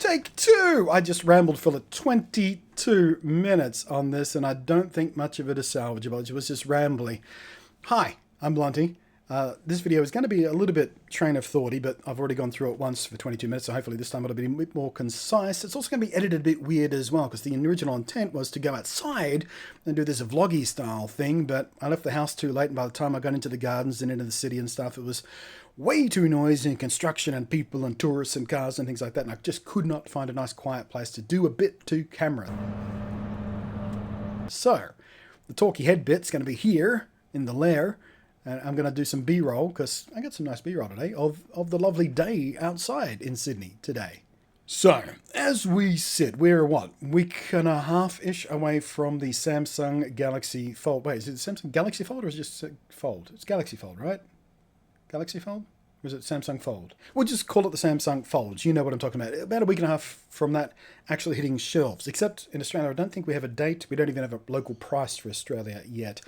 Take two! I just rambled for 22 minutes on this, and I don't think much of it is salvageable. It was just rambly. Hi, I'm Blunty. This video is going to be a little bit train of thoughty, but I've already gone through it once for 22 minutes, so hopefully this time it'll be a bit more concise. It's also going to be edited a bit weird as well, because the original intent was to go outside and do this vloggy style thing, but I left the house too late, and by the time I got into the gardens and into the city and stuff, it was way too noisy and construction and people and tourists and cars and things like that, and I just could not find a nice quiet place to do a bit to camera. So, the talky head bit's going to be here in the lair, and I'm going to do some B-roll, because I got some nice B-roll today, of the lovely day outside in Sydney today. So, as we sit, we're what, week and a half-ish away from the Samsung Galaxy Fold. Wait, is it the Samsung Galaxy Fold or is it just Fold? It's Galaxy Fold, right? Galaxy Fold? Or is it Samsung Fold? We'll just call it the Samsung Fold. You know what I'm talking about. About a week and a half from that actually hitting shelves. Except in Australia, I don't think we have a date. We don't even have a local price for Australia yet.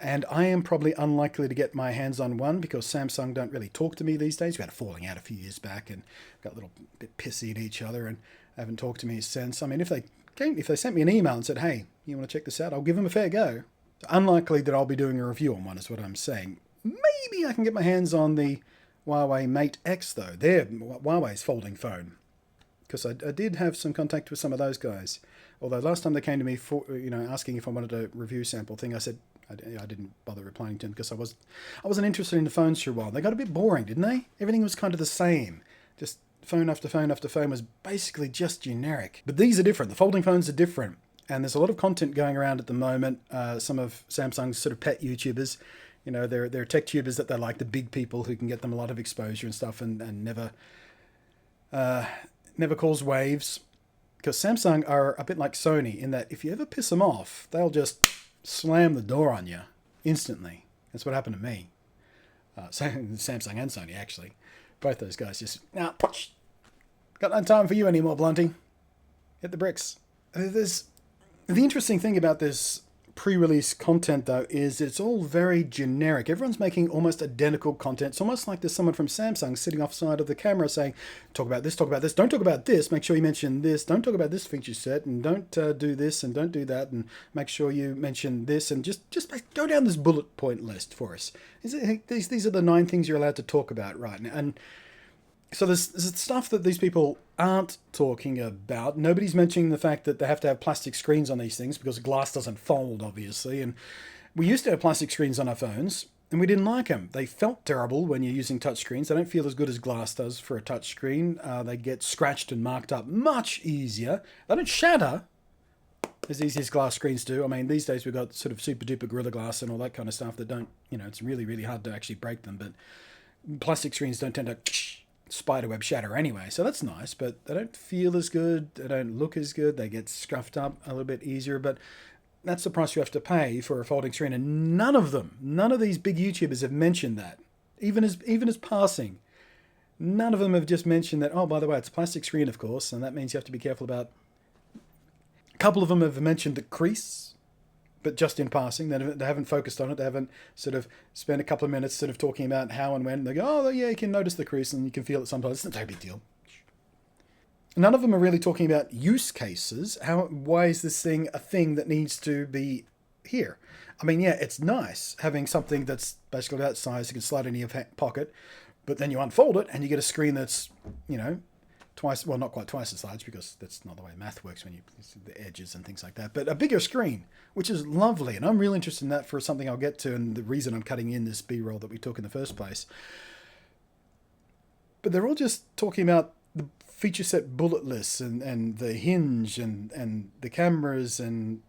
And I am probably unlikely to get my hands on one because Samsung don't really talk to me these days. We had a falling out a few years back and got a little bit pissy at each other and haven't talked to me since. I mean, if they sent me an email and said, hey, you want to check this out? I'll give them a fair go. Unlikely that I'll be doing a review on one is what I'm saying. Maybe I can get my hands on the Huawei Mate X, though. They're Huawei's folding phone. Because I did have some contact with some of those guys. Although last time they came to me for, asking if I wanted a review sample thing, I said I didn't bother replying to them because I wasn't interested in the phones for a while. They got a bit boring, didn't they? Everything was kind of the same. Just phone after phone after phone was basically just generic. But these are different. The folding phones are different. And there's a lot of content going around at the moment. Some of Samsung's sort of pet YouTubers, they're tech tubers that they're like the big people who can get them a lot of exposure and stuff and never cause waves. Because Samsung are a bit like Sony in that if you ever piss them off, they'll just slam the door on you instantly. That's what happened to me. Samsung and Sony, actually. Both those guys just, got no time for you anymore, Blunty. Hit the bricks. The interesting thing about this pre-release content, though, is it's all very generic. Everyone's making almost identical content. It's almost like there's someone from Samsung sitting offside of the camera saying, talk about this, don't talk about this, make sure you mention this, don't talk about this feature set, and don't do this, and don't do that, and make sure you mention this, and just go down this bullet point list for us. These are the 9 things you're allowed to talk about right now. And so there's stuff that these people aren't talking about. Nobody's mentioning the fact that they have to have plastic screens on these things because glass doesn't fold, obviously. And we used to have plastic screens on our phones, and we didn't like them. They felt terrible when you're using touch screens. They don't feel as good as glass does for a touch screen. They get scratched and marked up much easier. They don't shatter as easy as glass screens do. I mean, these days we've got sort of super duper Gorilla Glass and all that kind of stuff that don't, it's really, really hard to actually break them. But plastic screens don't tend to spiderweb shatter anyway, so that's nice, but they don't feel as good, they don't look as good, they get scuffed up a little bit easier, but that's the price you have to pay for a folding screen, and none of these big YouTubers have mentioned that, even as passing. None of them have just mentioned that, oh, by the way, it's a plastic screen, of course, and that means you have to be careful about. A couple of them have mentioned the crease, but just in passing. They haven't focused on it. They haven't sort of spent a couple of minutes sort of talking about how and when. They go, oh, yeah, you can notice the crease and you can feel it sometimes. It's not a big deal. None of them are really talking about use cases. Why is this thing a thing that needs to be here? I mean, yeah, it's nice having something that's basically that size. You can slide in your pocket, but then you unfold it and you get a screen that's, twice, well, not quite twice as large because that's not the way math works when you see the edges and things like that, but a bigger screen, which is lovely. And I'm really interested in that for something I'll get to and the reason I'm cutting in this B-roll that we took in the first place. But they're all just talking about the feature set bullet lists and the hinge and the cameras. And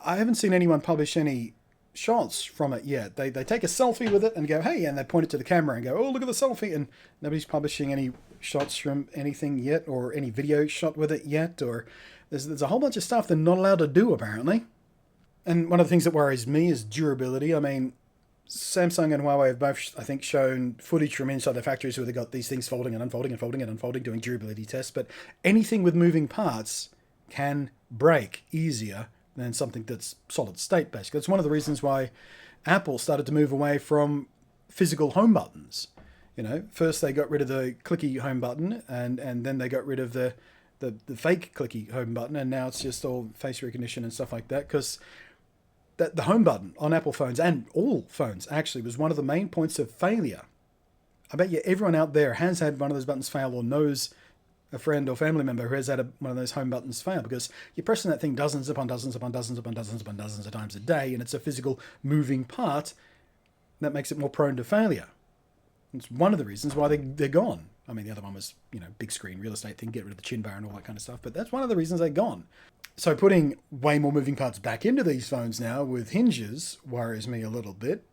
I haven't seen anyone publish any shots from it yet. They take a selfie with it and go, hey, and they point it to the camera and go, oh, look at the selfie. And nobody's publishing any shots from anything yet or any video shot with it yet. Or there's a whole bunch of stuff they're not allowed to do, apparently. And one of the things that worries me is durability. I mean, Samsung and Huawei have both, I think, shown footage from inside their factories where they've got these things folding and unfolding and folding and unfolding, doing durability tests. But anything with moving parts can break easier than something that's solid state, basically. It's one of the reasons why Apple started to move away from physical home buttons. First they got rid of the clicky home button and then they got rid of the the fake clicky home button, and now it's just all face recognition and stuff like that, because the home button on Apple phones, and all phones actually, was one of the main points of failure. I bet you everyone out there has had one of those buttons fail, or knows a friend or family member who has had one of those home buttons fail, because you're pressing that thing dozens upon dozens upon dozens upon dozens upon dozens of times a day, and it's a physical moving part that makes it more prone to failure. It's one of the reasons why they're gone. I mean, the other one was, big screen, real estate thing, get rid of the chin bar and all that kind of stuff, but that's one of the reasons they're gone. So putting way more moving parts back into these phones now with hinges worries me a little bit.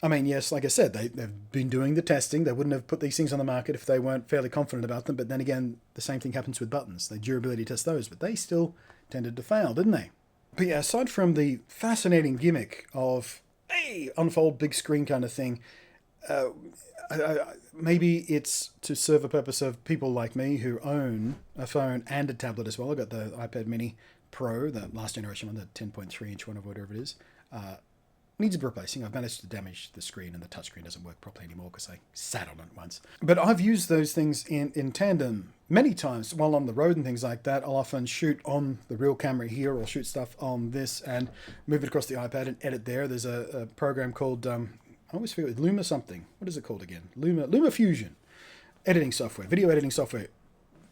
I mean, yes, like I said, they've been doing the testing. They wouldn't have put these things on the market if they weren't fairly confident about them. But then again, the same thing happens with buttons. They durability test those, but they still tended to fail, didn't they? But yeah, aside from the fascinating gimmick of, hey, unfold big screen kind of thing, maybe it's to serve a purpose of people like me who own a phone and a tablet as well. I've got the iPad Mini Pro, the last generation one, the 10.3 inch one or whatever it is. Needs replacing. I've managed to damage the screen, and the touchscreen doesn't work properly anymore because I sat on it once. But I've used those things in tandem many times while on the road and things like that. I'll often shoot on the real camera here, or shoot stuff on this and move it across the iPad and edit there. There's a program called, I always forget, Luma something. What is it called again? Luma Fusion. Editing software, video editing software.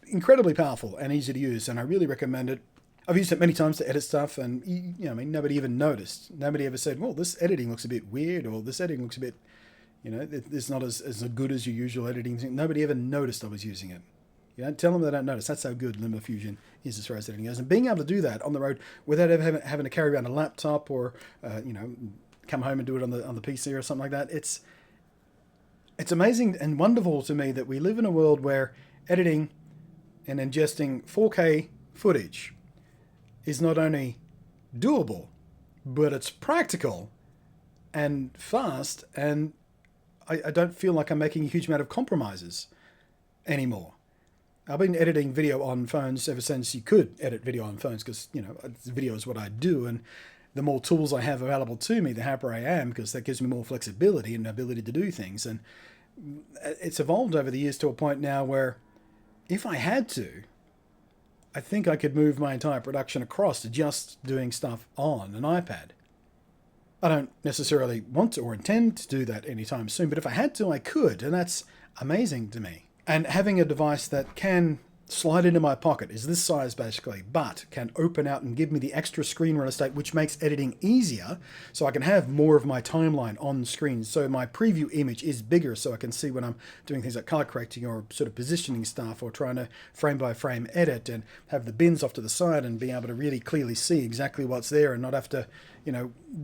Incredibly powerful and easy to use, and I really recommend it. I've used it many times to edit stuff, and nobody even noticed. Nobody ever said, well, this editing looks a bit weird, or this editing looks a bit, it's not as good as your usual editing thing. Nobody ever noticed I was using it. You don't tell them they don't notice. That's how good Luma Fusion is as far as editing goes. And being able to do that on the road without ever having to carry around a laptop, or, come home and do it on the PC or something like that, it's amazing and wonderful to me that we live in a world where editing and ingesting 4K footage is not only doable, but it's practical and fast, and I don't feel like I'm making a huge amount of compromises anymore. I've been editing video on phones ever since you could edit video on phones, because, video is what I do, and the more tools I have available to me, the happier I am, because that gives me more flexibility and ability to do things. And it's evolved over the years to a point now where if I had to, I think I could move my entire production across to just doing stuff on an iPad. I don't necessarily want to or intend to do that anytime soon, but if I had to, I could, and that's amazing to me. And having a device that can slide into my pocket, is this size basically, but can open out and give me the extra screen real estate, which makes editing easier, so I can have more of my timeline on screen. So my preview image is bigger, so I can see when I'm doing things like color correcting or sort of positioning stuff, or trying to frame by frame edit, and have the bins off to the side and be able to really clearly see exactly what's there, and not have to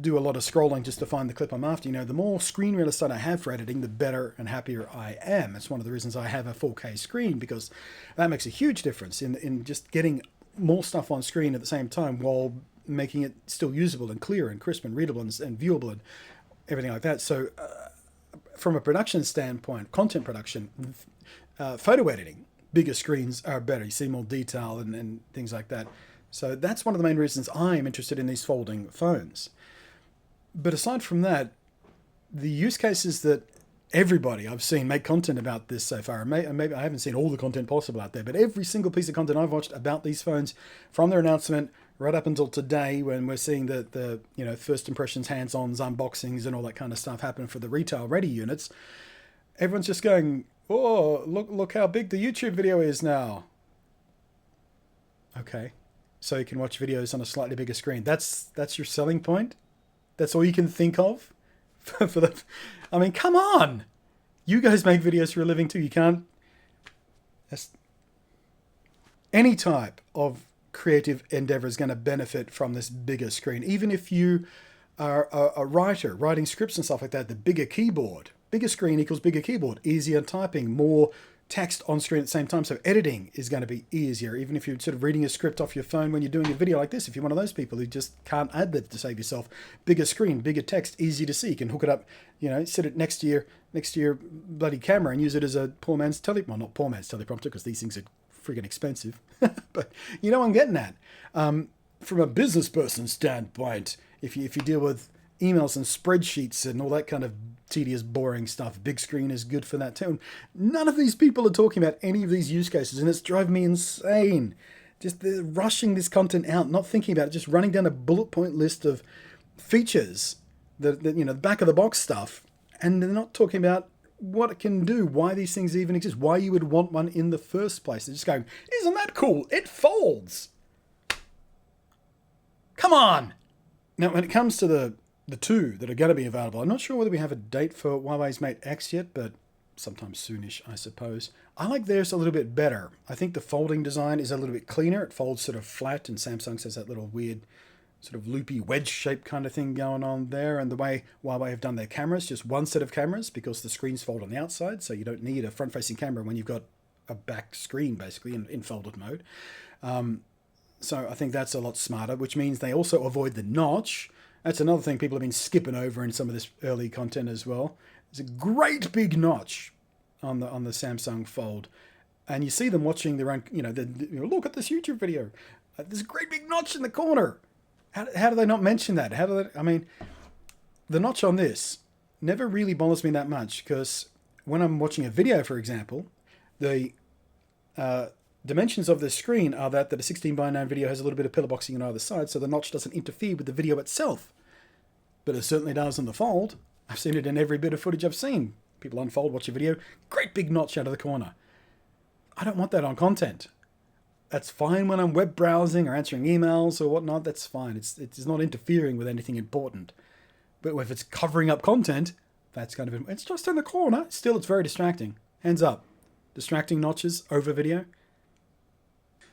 do a lot of scrolling just to find the clip I'm after. The more screen real estate I have for editing, the better and happier I am. It's one of the reasons I have a 4K screen, because that makes a huge difference in just getting more stuff on screen at the same time, while making it still usable and clear and crisp and readable and viewable and everything like that. So from a production standpoint, content production, photo editing, bigger screens are better. You see more detail and things like that. So that's one of the main reasons I'm interested in these folding phones. But aside from that, the use cases that everybody I've seen make content about this so far, maybe I haven't seen all the content possible out there, but every single piece of content I've watched about these phones, from their announcement right up until today, when we're seeing the first impressions, hands-ons, unboxings, and all that kind of stuff happen for the retail ready units, everyone's just going, oh, look how big the YouTube video is now. Okay. So you can watch videos on a slightly bigger screen. That's your selling point? That's all you can think of? I mean, come on! You guys make videos for a living too. You can't... Any type of creative endeavor is going to benefit from this bigger screen. Even if you are a writer, writing scripts and stuff like that, the bigger keyboard. Bigger screen equals bigger keyboard. Easier typing, more text on screen at the same time. So editing is going to be easier, even if you're sort of reading a script off your phone when you're doing a video like this. If you're one of those people who just can't add that to save yourself, bigger screen, bigger text, easy to see. You can hook it up, sit it next to your bloody camera and use it as a poor man's not poor man's teleprompter, because these things are freaking expensive. But you know what I'm getting at. From a business person standpoint, if you deal with emails and spreadsheets and all that kind of tedious, boring stuff, big screen is good for that too. None of these people are talking about any of these use cases, and it's driving me insane. Just they're rushing this content out, not thinking about it, just running down a bullet point list of features, the back of the box stuff, and they're not talking about what it can do, why these things even exist, why you would want one in the first place. They're just going, isn't that cool? It folds. Come on. Now, when it comes to the two that are going to be available, I'm not sure whether we have a date for Huawei's Mate X yet, but sometime soonish, I suppose. I like theirs a little bit better. I think the folding design is a little bit cleaner. It folds sort of flat, and Samsung's has that little weird sort of loopy wedge shape kind of thing going on there. And the way Huawei have done their cameras, just one set of cameras because the screens fold on the outside, so you don't need a front-facing camera when you've got a back screen basically in folded mode. So I think that's a lot smarter, which means they also avoid the notch. That's another thing people have been skipping over in some of this early content as well. There's a great big notch on the Samsung Fold, and you see them watching their own. Look at this YouTube video. There's a great big notch in the corner. How do they not mention that? The notch on this never really bothers me that much because when I'm watching a video, for example, the dimensions of the screen are that a 16:9 video has a little bit of pillar boxing on either side, so the notch doesn't interfere with the video itself. But it certainly does on the Fold. I've seen it in every bit of footage I've seen. People unfold, watch a video, great big notch out of the corner. I don't want that on content. That's fine when I'm web browsing or answering emails or whatnot. That's fine. It's not interfering with anything important. But if it's covering up content, that's kind of... It's just in the corner. Still, it's very distracting. Hands up. Distracting notches over video.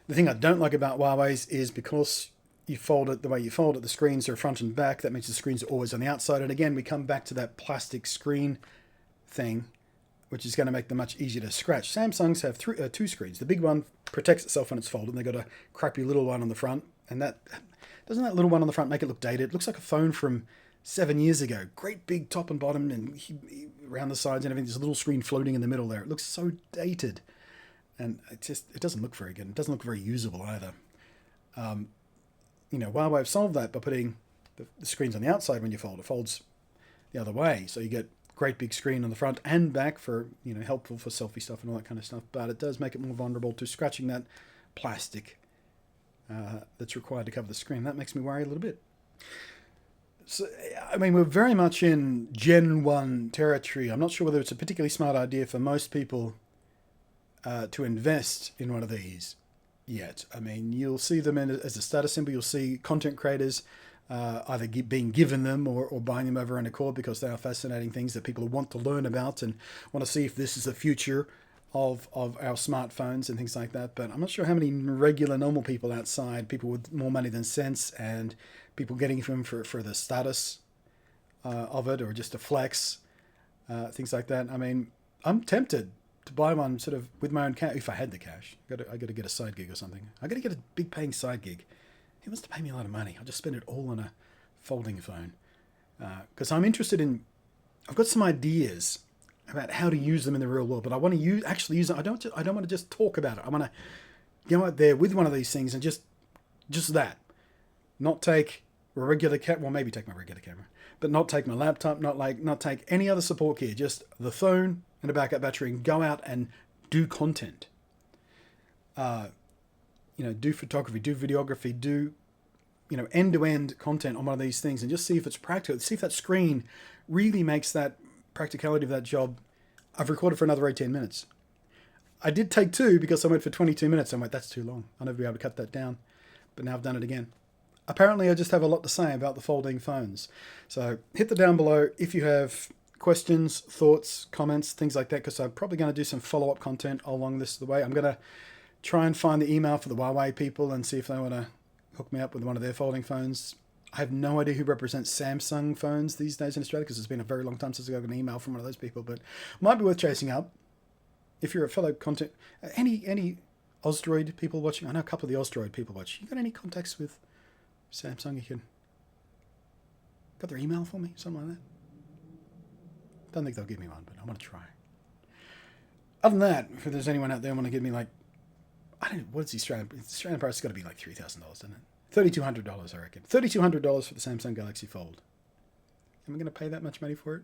The thing I don't like about Huawei's is because you fold it the way you fold it, the screens are front and back. That means the screens are always on the outside. And again, we come back to that plastic screen thing, which is going to make them much easier to scratch. Samsung's have two screens. The big one protects itself when it's folded, and they've got a crappy little one on the front. And doesn't that little one on the front make it look dated? It looks like a phone from 7 years ago. Great big top and bottom, and around the sides and everything. There's a little screen floating in the middle there. It looks so dated, and it doesn't look very good. It doesn't look very usable either. Huawei have solved that by putting the screens on the outside when you fold. It folds the other way, so you get great big screen on the front and back for, helpful for selfie stuff and all that kind of stuff. But it does make it more vulnerable to scratching that plastic that's required to cover the screen. That makes me worry a little bit. So, we're very much in Gen 1 territory. I'm not sure whether it's a particularly smart idea for most people to invest in one of these yet. You'll see them as a status symbol. You'll see content creators either being given them or buying them over an accord because they are fascinating things that people want to learn about and want to see if this is the future of our smartphones and things like that. But I'm not sure how many regular, normal people outside, people with more money than sense, and people getting them for the status of it or just a flex, things like that. I'm tempted to buy one sort of with my own cash, if I had the cash. I got to get a side gig or something. I got to get a big paying side gig. He wants to pay me a lot of money. I'll just spend it all on a folding phone. Because I'm interested in... I've got some ideas about how to use them in the real world, but I want to actually use them. I don't want to just talk about it. I want to go out there with one of these things and just that. Not take a regular camera. Well, maybe take my regular camera. But not take my laptop, not take any other support gear. Just the phone and a backup battery and go out and do content. Do photography, do videography, do, end-to-end content on one of these things and just see if it's practical. See if that screen really makes that practicality of that job. I've recorded for another 18 minutes. I did take 2 because I went for 22 minutes. I went, that's too long. I'll never be able to cut that down. But now I've done it again. Apparently, I just have a lot to say about the folding phones. So hit the down below if you have questions, thoughts, comments, things like that, because I'm probably going to do some follow-up content along this the way. I'm going to try and find the email for the Huawei people and see if they want to hook me up with one of their folding phones. I have no idea who represents Samsung phones these days in Australia because it's been a very long time since I got an email from one of those people, but might be worth chasing up. If you're a fellow content... Any Osdroid people watching? I know a couple of the Osdroid people watch. You got any contacts with Samsung? You can... Got their email for me? Something like that? Don't think they'll give me one, but I want to try. Other than that, if there's anyone out there who want to give me I don't know, what's the Australian price? It's got to be like $3,000, doesn't it? $3,200, I reckon. $3,200 for the Samsung Galaxy Fold. Am I going to pay that much money for it?